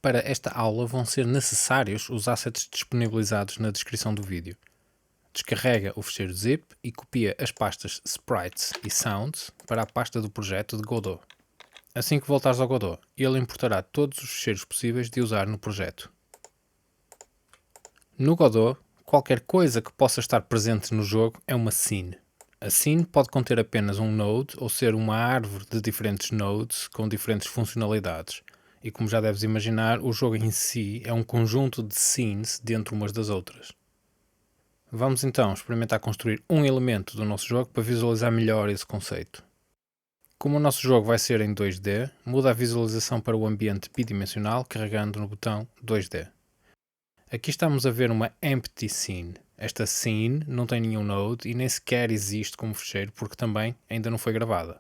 Para esta aula vão ser necessários os assets disponibilizados na descrição do vídeo. Descarrega o ficheiro zip e copia as pastas Sprites e Sounds para a pasta do projeto de Godot. Assim que voltares ao Godot, ele importará todos os ficheiros possíveis de usar no projeto. No Godot, qualquer coisa que possa estar presente no jogo é uma scene. A scene pode conter apenas um node ou ser uma árvore de diferentes nodes com diferentes funcionalidades. E como já deves imaginar, o jogo em si é um conjunto de scenes dentro umas das outras. Vamos então experimentar construir um elemento do nosso jogo para visualizar melhor esse conceito. Como o nosso jogo vai ser em 2D, muda a visualização para o ambiente bidimensional carregando no botão 2D. Aqui estamos a ver uma empty scene. Esta scene não tem nenhum node e nem sequer existe como ficheiro porque também ainda não foi gravada.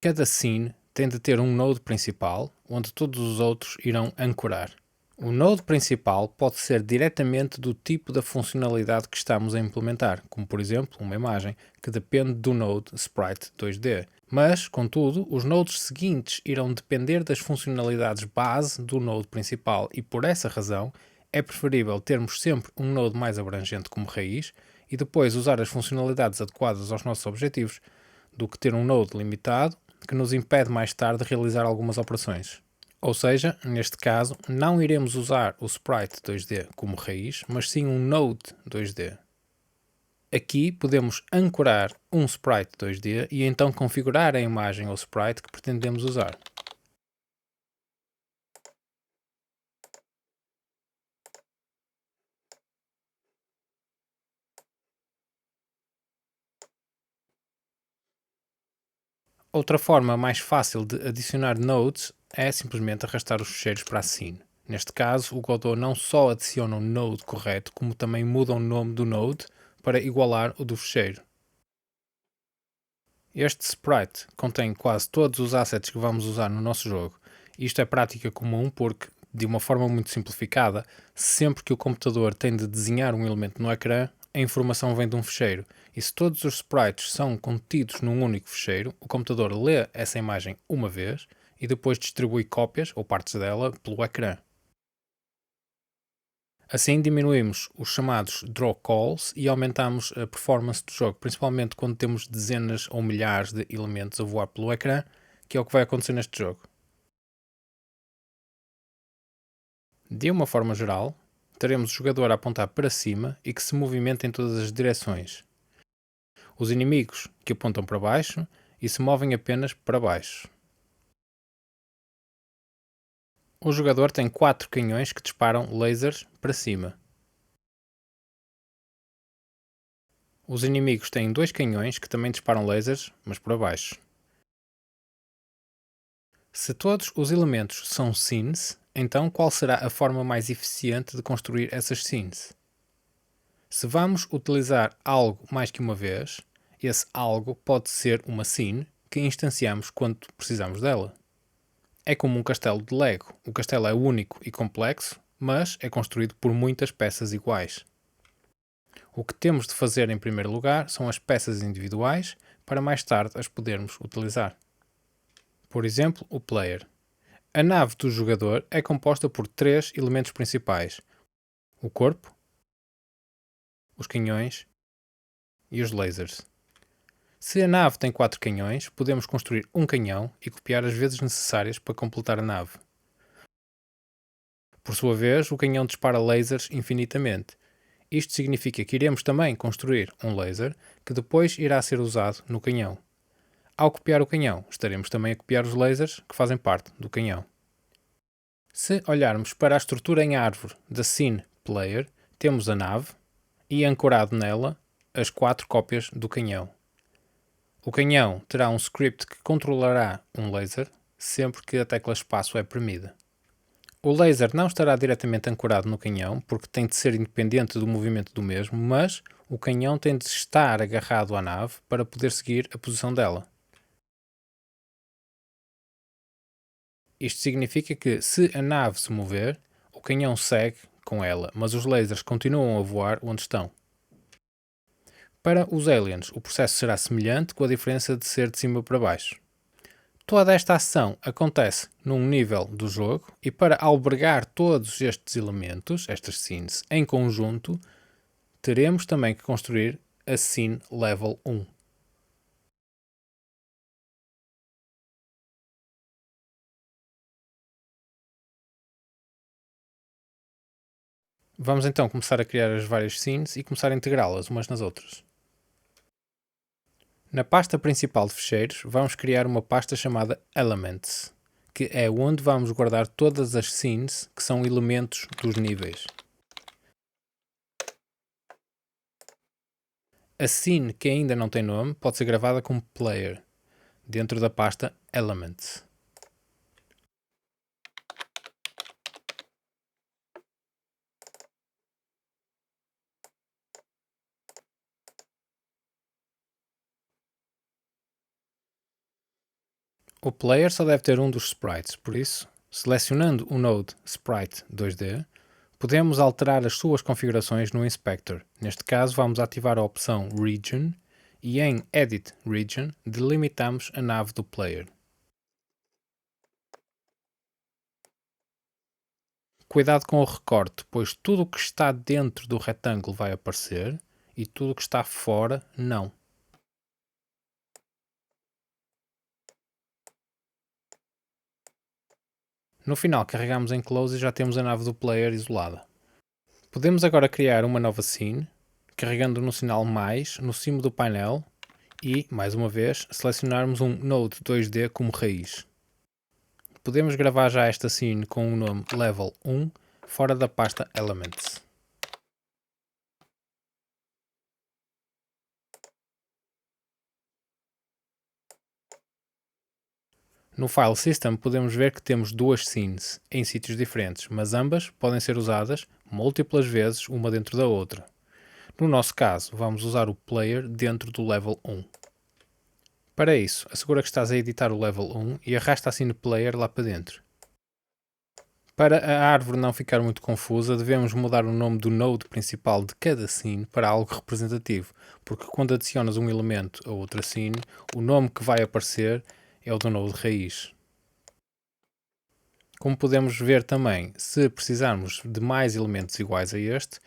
Cada scene tem de ter um node principal, onde todos os outros irão ancorar. O node principal pode ser diretamente do tipo da funcionalidade que estamos a implementar, como por exemplo uma imagem, que depende do node Sprite 2D. Mas, contudo, os nodes seguintes irão depender das funcionalidades base do node principal e por essa razão é preferível termos sempre um node mais abrangente como raiz e depois usar as funcionalidades adequadas aos nossos objetivos, do que ter um node limitado que nos impede mais tarde de realizar algumas operações. Ou seja, neste caso, não iremos usar o Sprite 2D como raiz, mas sim um Node 2D. Aqui podemos ancorar um Sprite 2D e então configurar a imagem ou Sprite que pretendemos usar. Outra forma mais fácil de adicionar nodes é simplesmente arrastar os ficheiros para a scene. Neste caso, o Godot não só adiciona o node correto, como também muda o nome do node para igualar o do ficheiro. Este sprite contém quase todos os assets que vamos usar no nosso jogo. Isto é prática comum porque, de uma forma muito simplificada, sempre que o computador tem de desenhar um elemento no ecrã, a informação vem de um ficheiro. E se todos os sprites são contidos num único ficheiro, o computador lê essa imagem uma vez e depois distribui cópias ou partes dela pelo ecrã. Assim diminuímos os chamados draw calls e aumentamos a performance do jogo, principalmente quando temos dezenas ou milhares de elementos a voar pelo ecrã, que é o que vai acontecer neste jogo. De uma forma geral, teremos o jogador a apontar para cima e que se movimenta em todas as direções. Os inimigos que apontam para baixo e se movem apenas para baixo. O jogador tem 4 canhões que disparam lasers para cima. Os inimigos têm 2 canhões que também disparam lasers, mas para baixo. Se todos os elementos são scenes, então qual será a forma mais eficiente de construir essas scenes? Se vamos utilizar algo mais que uma vez, esse algo pode ser uma scene que instanciamos quando precisamos dela. É como um castelo de Lego. O castelo é único e complexo, mas é construído por muitas peças iguais. O que temos de fazer em primeiro lugar são as peças individuais para mais tarde as podermos utilizar. Por exemplo, o player. A nave do jogador é composta por 3 elementos principais: o corpo, os canhões e os lasers. Se a nave tem 4 canhões, podemos construir um canhão e copiar as vezes necessárias para completar a nave. Por sua vez, o canhão dispara lasers infinitamente. Isto significa que iremos também construir um laser que depois irá ser usado no canhão. Ao copiar o canhão, estaremos também a copiar os lasers que fazem parte do canhão. Se olharmos para a estrutura em árvore da scene player, temos a nave e ancorado nela as 4 cópias do canhão. O canhão terá um script que controlará um laser sempre que a tecla espaço é premida. O laser não estará diretamente ancorado no canhão porque tem de ser independente do movimento do mesmo, mas o canhão tem de estar agarrado à nave para poder seguir a posição dela. Isto significa que, se a nave se mover, o canhão segue com ela, mas os lasers continuam a voar onde estão. Para os aliens, o processo será semelhante, com a diferença de ser de cima para baixo. Toda esta ação acontece num nível do jogo e para albergar todos estes elementos, estas scenes, em conjunto, teremos também que construir a scene level 1. Vamos então começar a criar as várias scenes e começar a integrá-las umas nas outras. Na pasta principal de ficheiros, vamos criar uma pasta chamada Elements, que é onde vamos guardar todas as scenes que são elementos dos níveis. A scene que ainda não tem nome pode ser gravada como Player, dentro da pasta Elements. O player só deve ter um dos sprites, por isso, selecionando o node Sprite 2D, podemos alterar as suas configurações no Inspector. Neste caso, vamos ativar a opção Region e em Edit Region delimitamos a nave do player. Cuidado com o recorte, pois tudo o que está dentro do retângulo vai aparecer e tudo o que está fora não. No final carregamos em Close e já temos a nave do player isolada. Podemos agora criar uma nova scene, carregando no sinal mais no cimo do painel e, mais uma vez, selecionarmos um Node 2D como raiz. Podemos gravar já esta scene com o nome Level 1 fora da pasta Elements. No File System podemos ver que temos duas scenes em sítios diferentes, mas ambas podem ser usadas múltiplas vezes uma dentro da outra. No nosso caso, vamos usar o Player dentro do Level 1. Para isso, assegura que estás a editar o Level 1 e arrasta a scene Player lá para dentro. Para a árvore não ficar muito confusa, devemos mudar o nome do node principal de cada scene para algo representativo, porque quando adicionas um elemento a outra scene, o nome que vai aparecer é o do node raiz. Como podemos ver também, se precisarmos de mais elementos iguais a este,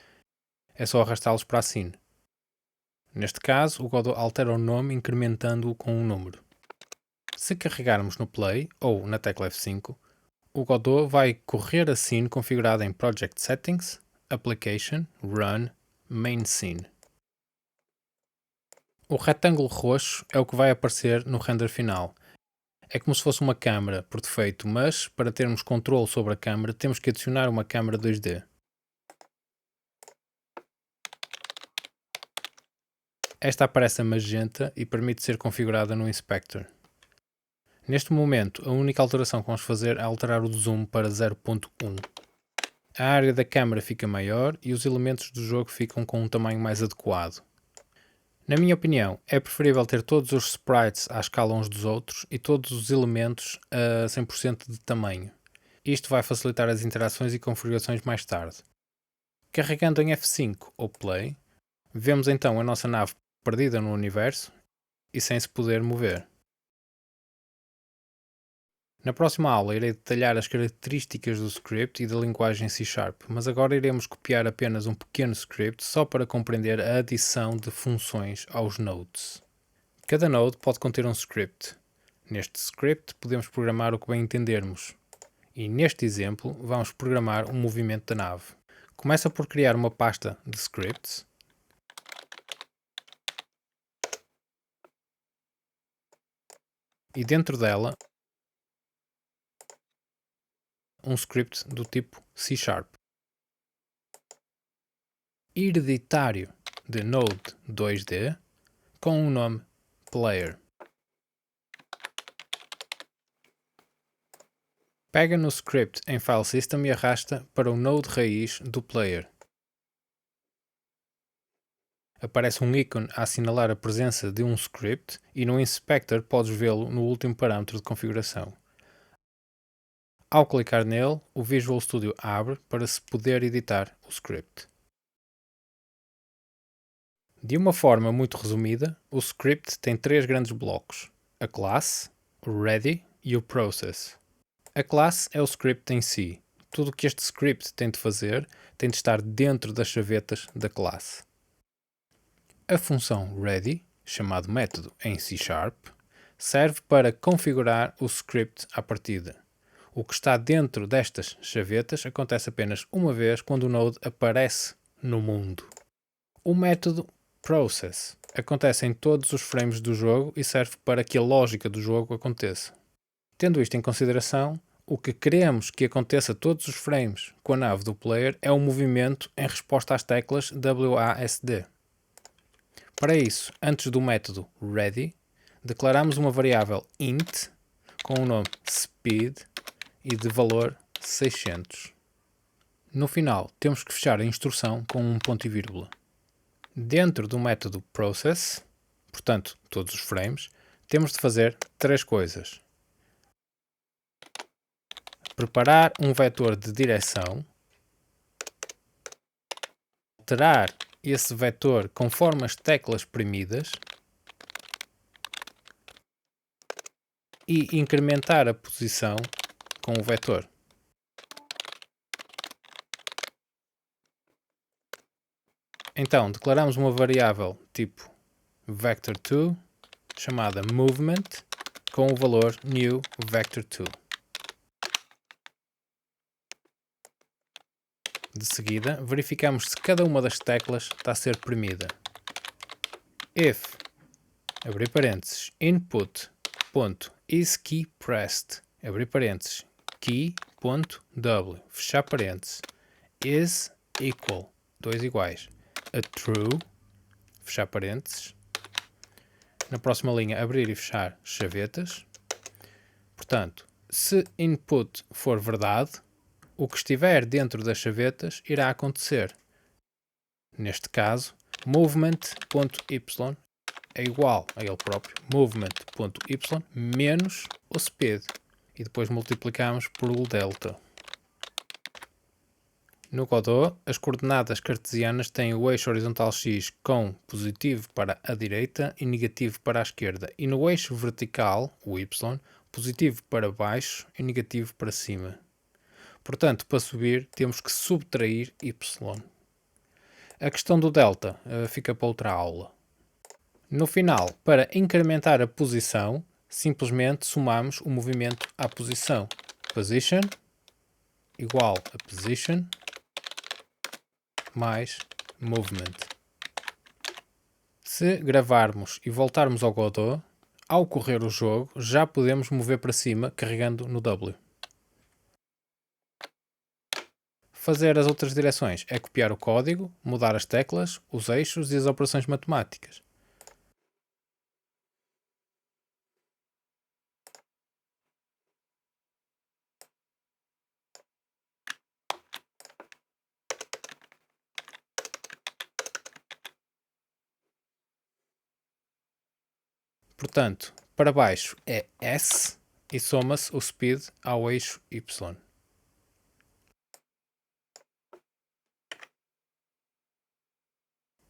é só arrastá-los para a scene. Neste caso, o Godot altera o nome incrementando-o com um número. Se carregarmos no Play ou na tecla F5, o Godot vai correr a scene configurada em Project Settings, Application, Run, Main Scene. O retângulo roxo é o que vai aparecer no render final. É como se fosse uma câmera por defeito, mas para termos controle sobre a câmera temos que adicionar uma câmera 2D. Esta aparece a magenta e permite ser configurada no Inspector. Neste momento, a única alteração que vamos fazer é alterar o zoom para 0.1. A área da câmera fica maior e os elementos do jogo ficam com um tamanho mais adequado. Na minha opinião, é preferível ter todos os sprites à escala uns dos outros e todos os elementos a 100% de tamanho. Isto vai facilitar as interações e configurações mais tarde. Carregando em F5 ou Play, vemos então a nossa nave perdida no universo e sem se poder mover. Na próxima aula irei detalhar as características do script e da linguagem C#, mas agora iremos copiar apenas um pequeno script só para compreender a adição de funções aos nodes. Cada node pode conter um script. Neste script podemos programar o que bem entendermos. E neste exemplo vamos programar um movimento da nave. Começa por criar uma pasta de scripts. E dentro dela um script do tipo C#. Hereditário de Node 2D com o nome Player. Pega no script em File System e arrasta para o node raiz do Player. Aparece um ícone a assinalar a presença de um script e no Inspector podes vê-lo no último parâmetro de configuração. Ao clicar nele, o Visual Studio abre para se poder editar o script. De uma forma muito resumida, o script tem três grandes blocos: a classe, o ready, e o process. A classe é o script em si. Tudo o que este script tem de fazer tem de estar dentro das chavetas da classe. A função ready, chamado método em C#, serve para configurar o script à partida. O que está dentro destas chavetas acontece apenas uma vez quando o node aparece no mundo. O método process acontece em todos os frames do jogo e serve para que a lógica do jogo aconteça. Tendo isto em consideração, o que queremos que aconteça todos os frames com a nave do player é um movimento em resposta às teclas WASD. Para isso, antes do método ready, declaramos uma variável int com o nome speed e de valor 600. No final, temos que fechar a instrução com um ponto e vírgula. Dentro do método process, portanto, todos os frames, temos de fazer três coisas. Preparar um vetor de direção, alterar esse vetor conforme as teclas premidas e incrementar a posição com o vetor. Então, declaramos uma variável tipo vector2 chamada movement com o valor new vector2. De seguida, verificamos se cada uma das teclas está a ser premida. If, abrir parênteses, input.isKeyPressed, abrir parênteses, key.w, fechar parênteses, is equal, dois iguais, a true, fechar parênteses, na próxima linha abrir e fechar chavetas. Portanto, se input for verdade, o que estiver dentro das chavetas irá acontecer. Neste caso, movement.y é igual a ele próprio, movement.y menos o speed, e depois multiplicamos por o delta. No Godot, as coordenadas cartesianas têm o eixo horizontal x com positivo para a direita e negativo para a esquerda, e no eixo vertical, o y, positivo para baixo e negativo para cima. Portanto, para subir, temos que subtrair y. A questão do delta fica para outra aula. No final, para incrementar a posição, simplesmente somamos o movimento à posição. Position igual a position mais movement. Se gravarmos e voltarmos ao Godot, ao correr o jogo, já podemos mover para cima carregando no W. Fazer as outras direções é copiar o código, mudar as teclas, os eixos e as operações matemáticas. Portanto, para baixo é S e soma-se o speed ao eixo Y.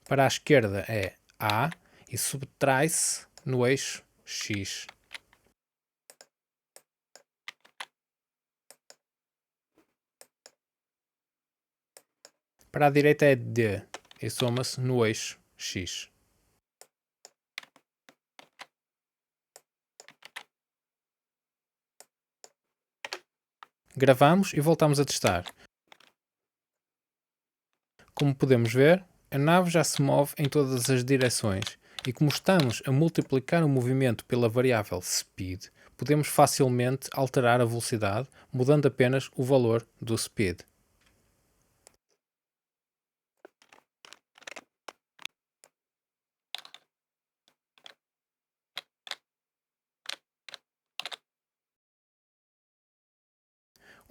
Para a esquerda é A e subtrai-se no eixo X. Para a direita é D e soma-se no eixo X. Gravamos e voltamos a testar. Como podemos ver, a nave já se move em todas as direções e como estamos a multiplicar o movimento pela variável speed, podemos facilmente alterar a velocidade mudando apenas o valor do speed.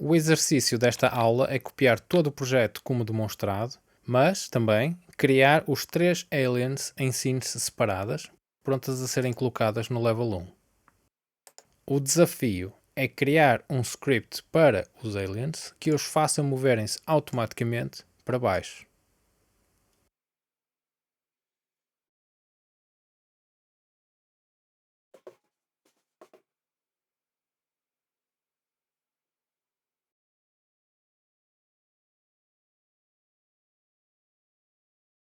O exercício desta aula é copiar todo o projeto como demonstrado, mas também criar os 3 aliens em scenes separadas, prontas a serem colocadas no level 1. O desafio é criar um script para os aliens que os faça moverem-se automaticamente para baixo.